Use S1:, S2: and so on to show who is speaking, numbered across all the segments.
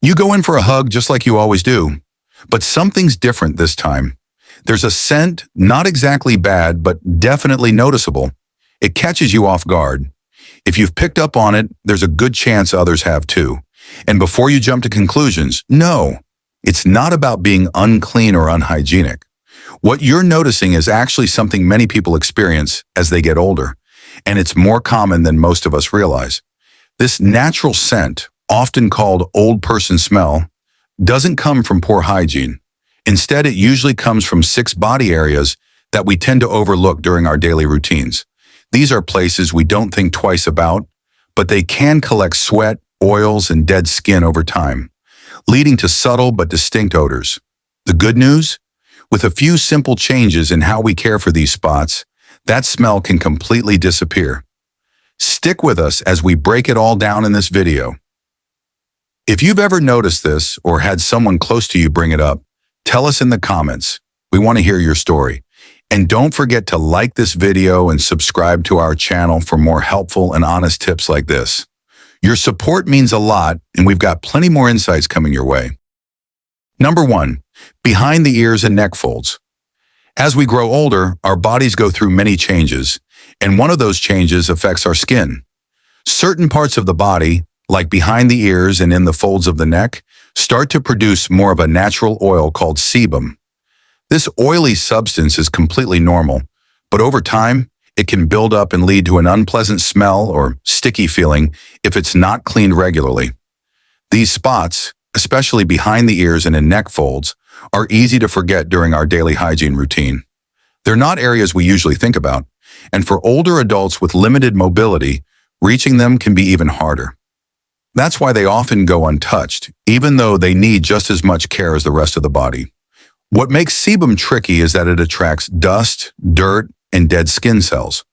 S1: You go in for a hug just like you always do, but something's different this time. There's a scent, not exactly bad, but definitely noticeable. It catches you off guard. If you've picked up on it, there's a good chance others have too. And before you jump to conclusions, no, it's not about being unclean or unhygienic. What you're noticing is actually something many people experience as they get older, and it's more common than most of us realize. This natural scent, often called old person smell, doesn't come from poor hygiene. Instead, it usually comes from 6 body areas that we tend to overlook during our daily routines. These are places we don't think twice about, but they can collect sweat, oils, and dead skin over time, leading to subtle but distinct odors. The good news? With a few simple changes in how we care for these spots, that smell can completely disappear. Stick with us as we break it all down in this video. If you've ever noticed this or had someone close to you bring it up, tell us in the comments. We want to hear your story. And don't forget to like this video and subscribe to our channel for more helpful and honest tips like this. Your support means a lot, and we've got plenty more insights coming your way. Number 1, behind the ears and neck folds. As we grow older, our bodies go through many changes, and one of those changes affects our skin. Certain parts of the body, like behind the ears and in the folds of the neck, start to produce more of a natural oil called sebum. This oily substance is completely normal, but over time, it can build up and lead to an unpleasant smell or sticky feeling if it's not cleaned regularly. These spots, especially behind the ears and in neck folds, are easy to forget during our daily hygiene routine. They're not areas we usually think about, and for older adults with limited mobility, reaching them can be even harder. That's why they often go untouched, even though they need just as much care as the rest of the body. What makes sebum tricky is that it attracts dust, dirt, and dead skin cells.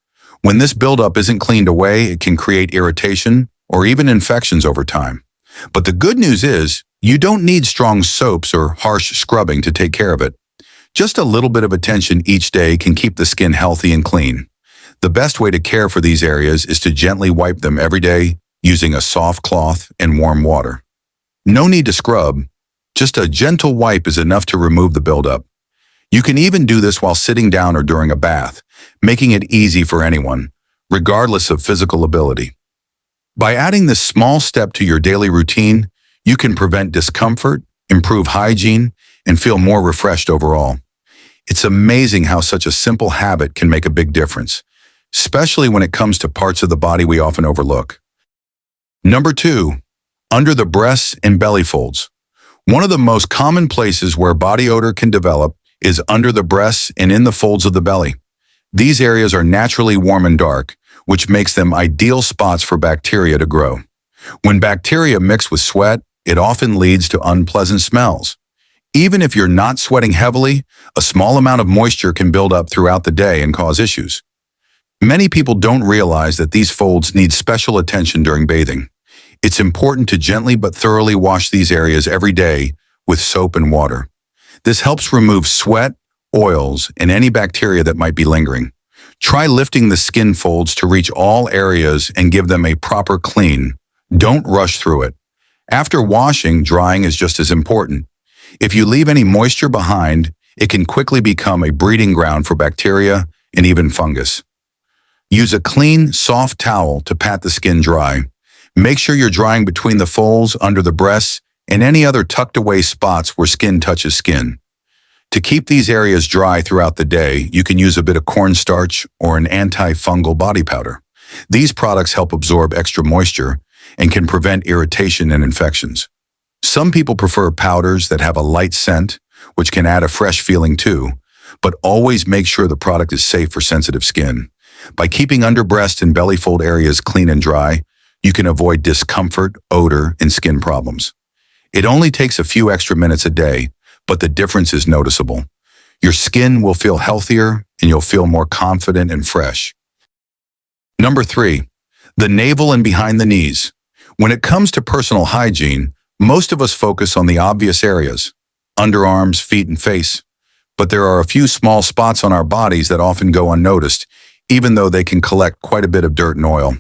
S1: When this buildup isn't cleaned away, it can create irritation or even infections over time. But the good news is, you don't need strong soaps or harsh scrubbing to take care of it. Just a little bit of attention each day can keep the skin healthy and clean. The best way to care for these areas is to gently wipe them every day using a soft cloth and warm water. No need to scrub. Just a gentle wipe is enough to remove the buildup. You can even do this while sitting down or during a bath, making it easy for anyone, regardless of physical ability. By adding this small step to your daily routine, you can prevent discomfort, improve hygiene, and feel more refreshed overall. It's amazing how such a simple habit can make a big difference, especially when it comes to parts of the body we often overlook. Number 2, under the breasts and belly folds. One of the most common places where body odor can develop is under the breasts and in the folds of the belly. These areas are naturally warm and dark, which makes them ideal spots for bacteria to grow. When bacteria mix with sweat, it often leads to unpleasant smells. Even if you're not sweating heavily, a small amount of moisture can build up throughout the day and cause issues. Many people don't realize that these folds need special attention during bathing. It's important to gently but thoroughly wash these areas every day with soap and water. This helps remove sweat, oils, and any bacteria that might be lingering. Try lifting the skin folds to reach all areas and give them a proper clean. Don't rush through it. After washing, drying is just as important. If you leave any moisture behind, it can quickly become a breeding ground for bacteria and even fungus. Use a clean, soft towel to pat the skin dry. Make sure you're drying between the folds, under the breasts, and any other tucked away spots where skin touches skin. To keep these areas dry throughout the day, you can use a bit of cornstarch or an anti-fungal body powder. These products help absorb extra moisture and can prevent irritation and infections. Some people prefer powders that have a light scent, which can add a fresh feeling too, but always make sure the product is safe for sensitive skin. By keeping under breast and belly fold areas clean and dry, you can avoid discomfort, odor, and skin problems. It only takes a few extra minutes a day, but the difference is noticeable. Your skin will feel healthier and you'll feel more confident and fresh. Number 3, the navel and behind the knees. When it comes to personal hygiene, most of us focus on the obvious areas, underarms, feet, and face. But there are a few small spots on our bodies that often go unnoticed, even though they can collect quite a bit of dirt and oil.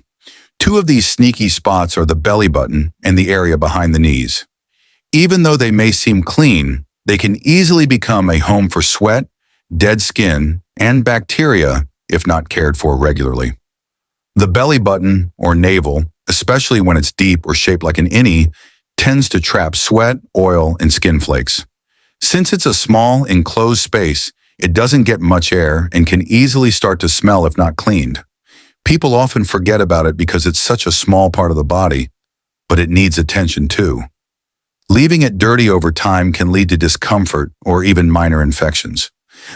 S1: 2 of these sneaky spots are the belly button and the area behind the knees. Even though they may seem clean, they can easily become a home for sweat, dead skin, and bacteria if not cared for regularly. The belly button, or navel, especially when it's deep or shaped like an innie, tends to trap sweat, oil, and skin flakes. Since it's a small, enclosed space, it doesn't get much air and can easily start to smell if not cleaned. People often forget about it because it's such a small part of the body, but it needs attention too. Leaving it dirty over time can lead to discomfort or even minor infections.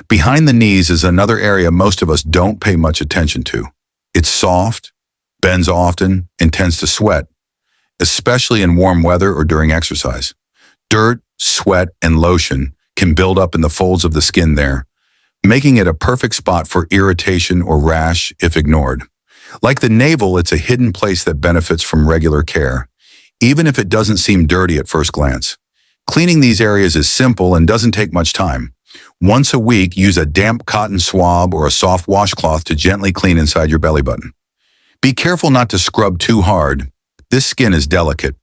S1: Behind the knees is another area most of us don't pay much attention to. It's soft, bends often, and tends to sweat, especially in warm weather or during exercise. Dirt, sweat, and lotion can build up in the folds of the skin there, making it a perfect spot for irritation or rash if ignored. Like the navel, it's a hidden place that benefits from regular care, even if it doesn't seem dirty at first glance. Cleaning these areas is simple and doesn't take much time. Once a week, use a damp cotton swab or a soft washcloth to gently clean inside your belly button. Be careful not to scrub too hard. This skin is delicate.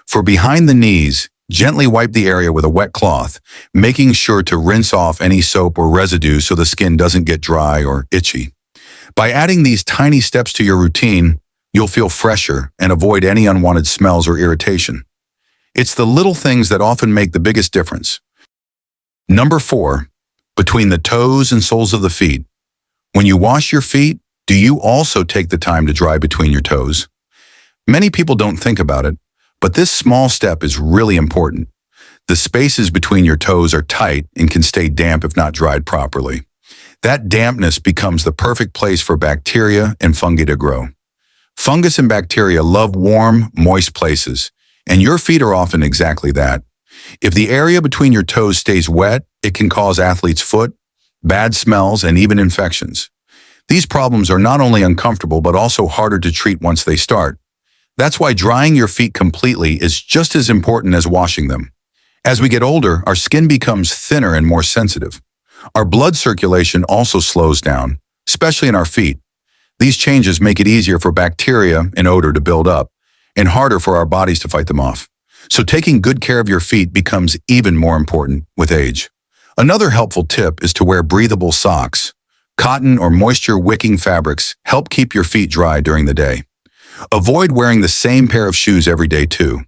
S1: For behind the knees, gently wipe the area with a wet cloth, making sure to rinse off any soap or residue so the skin doesn't get dry or itchy. By adding these tiny steps to your routine, you'll feel fresher and avoid any unwanted smells or irritation. It's the little things that often make the biggest difference. Number 4, between the toes and soles of the feet. When you wash your feet, do you also take the time to dry between your toes? Many people don't think about it, but this small step is really important. The spaces between your toes are tight and can stay damp if not dried properly. That dampness becomes the perfect place for bacteria and fungi to grow. Fungus and bacteria love warm, moist places, and your feet are often exactly that. If the area between your toes stays wet, it can cause athlete's foot, bad smells, and even infections. These problems are not only uncomfortable but also harder to treat once they start. That's why drying your feet completely is just as important as washing them. As we get older, our skin becomes thinner and more sensitive. Our blood circulation also slows down, especially in our feet. These changes make it easier for bacteria and odor to build up, and harder for our bodies to fight them off. So taking good care of your feet becomes even more important with age. Another helpful tip is to wear breathable socks. Cotton or moisture-wicking fabrics help keep your feet dry during the day. Avoid wearing the same pair of shoes every day too.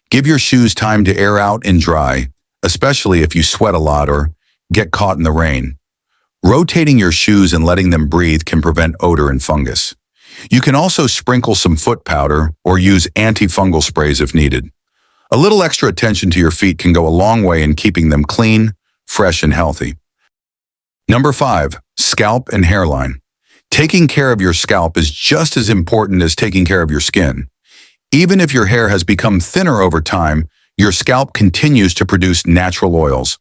S1: Give your shoes time to air out and dry, especially if you sweat a lot or get caught in the rain. Rotating your shoes and letting them breathe can prevent odor and fungus. You can also sprinkle some foot powder or use antifungal sprays if needed. A little extra attention to your feet can go a long way in keeping them clean, fresh, and healthy. Number 5, scalp and hairline. Taking care of your scalp is just as important as taking care of your skin. Even if your hair has become thinner over time, your scalp continues to produce natural oils.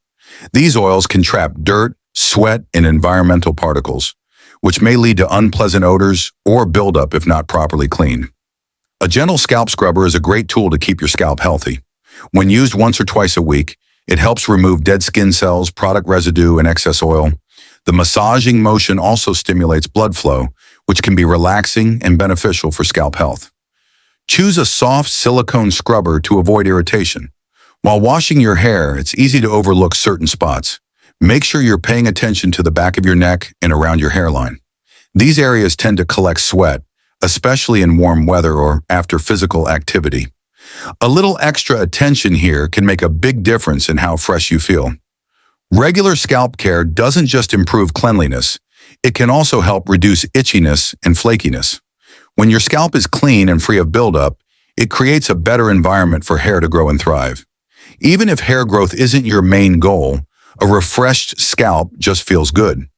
S1: These oils can trap dirt, sweat, and environmental particles, which may lead to unpleasant odors or buildup if not properly cleaned. A gentle scalp scrubber is a great tool to keep your scalp healthy. When used once or twice a week, it helps remove dead skin cells, product residue, and excess oil. The massaging motion also stimulates blood flow, which can be relaxing and beneficial for scalp health. Choose a soft silicone scrubber to avoid irritation. While washing your hair, it's easy to overlook certain spots. Make sure you're paying attention to the back of your neck and around your hairline. These areas tend to collect sweat, especially in warm weather or after physical activity. A little extra attention here can make a big difference in how fresh you feel. Regular scalp care doesn't just improve cleanliness, it can also help reduce itchiness and flakiness. When your scalp is clean and free of buildup, it creates a better environment for hair to grow and thrive. Even if hair growth isn't your main goal, a refreshed scalp just feels good.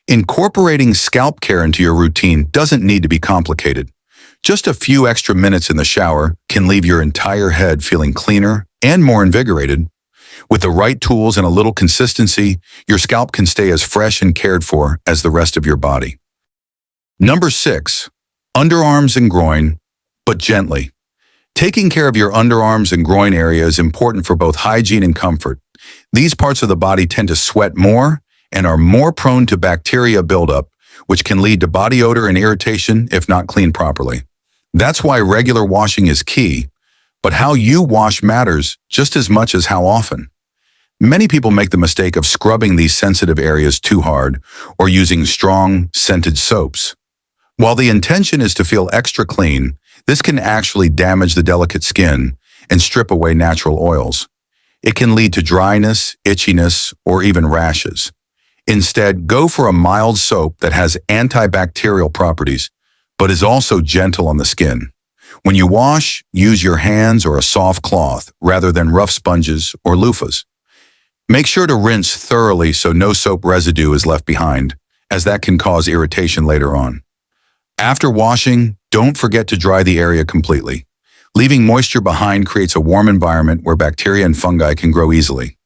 S1: Incorporating scalp care into your routine doesn't need to be complicated. Just a few extra minutes in the shower can leave your entire head feeling cleaner and more invigorated. With the right tools and a little consistency, your scalp can stay as fresh and cared for as the rest of your body. Number 6, underarms and groin, but gently. Taking care of your underarms and groin area is important for both hygiene and comfort. These parts of the body tend to sweat more and are more prone to bacteria buildup, which can lead to body odor and irritation if not cleaned properly. That's why regular washing is key. But how you wash matters just as much as how often. Many people make the mistake of scrubbing these sensitive areas too hard or using strong, scented soaps. While the intention is to feel extra clean, this can actually damage the delicate skin and strip away natural oils. It can lead to dryness, itchiness, or even rashes. Instead, go for a mild soap that has antibacterial properties, but is also gentle on the skin. When you wash, use your hands or a soft cloth rather than rough sponges or loofahs. Make sure to rinse thoroughly so no soap residue is left behind, as that can cause irritation later on. After washing, don't forget to dry the area completely. Leaving moisture behind creates a warm environment where bacteria and fungi can grow easily.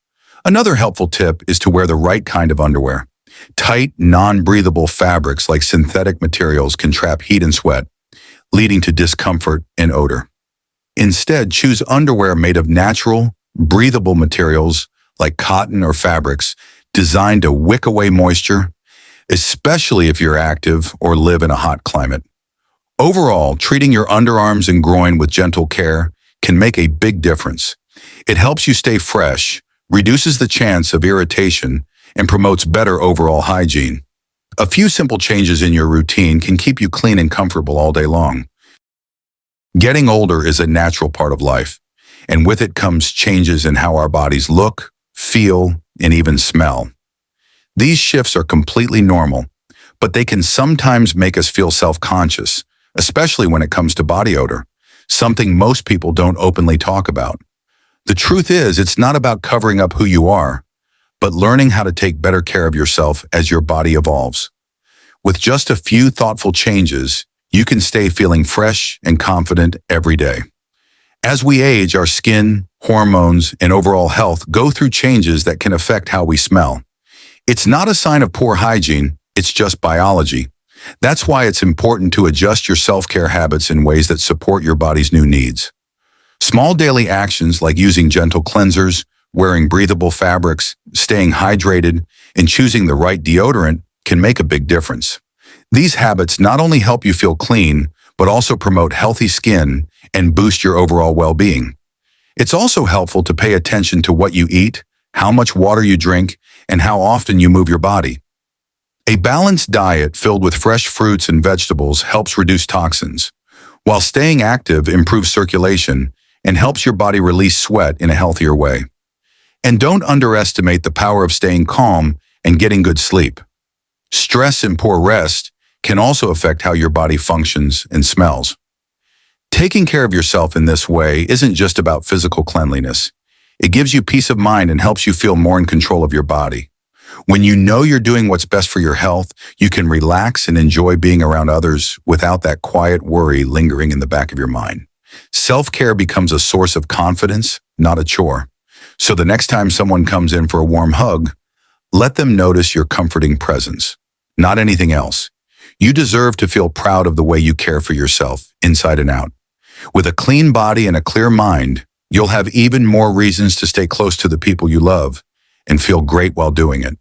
S1: Another helpful tip is to wear the right kind of underwear. Tight, non-breathable fabrics like synthetic materials can trap heat and sweat, leading to discomfort and odor. Instead, choose underwear made of natural, breathable materials like cotton or fabrics designed to wick away moisture, especially if you're active or live in a hot climate. Overall, treating your underarms and groin with gentle care can make a big difference. It helps you stay fresh, reduces the chance of irritation, and promotes better overall hygiene. A few simple changes in your routine can keep you clean and comfortable all day long. Getting older is a natural part of life, and with it comes changes in how our bodies look, feel, and even smell. These shifts are completely normal, but they can sometimes make us feel self-conscious, especially when it comes to body odor, something most people don't openly talk about. The truth is, it's not about covering up who you are, but learning how to take better care of yourself as your body evolves. With just a few thoughtful changes, you can stay feeling fresh and confident every day. As we age, our skin, hormones, and overall health go through changes that can affect how we smell. It's not a sign of poor hygiene, it's just biology. That's why it's important to adjust your self-care habits in ways that support your body's new needs. Small daily actions like using gentle cleansers, wearing breathable fabrics, staying hydrated, and choosing the right deodorant can make a big difference. These habits not only help you feel clean, but also promote healthy skin and boost your overall well-being. It's also helpful to pay attention to what you eat, how much water you drink, and how often you move your body. A balanced diet filled with fresh fruits and vegetables helps reduce toxins, while staying active improves circulation and helps your body release sweat in a healthier way. And don't underestimate the power of staying calm and getting good sleep. Stress and poor rest can also affect how your body functions and smells. Taking care of yourself in this way isn't just about physical cleanliness. It gives you peace of mind and helps you feel more in control of your body. When you know you're doing what's best for your health, you can relax and enjoy being around others without that quiet worry lingering in the back of your mind. Self-care becomes a source of confidence, not a chore. So the next time someone comes in for a warm hug, let them notice your comforting presence, not anything else. You deserve to feel proud of the way you care for yourself, inside and out. With a clean body and a clear mind, you'll have even more reasons to stay close to the people you love and feel great while doing it.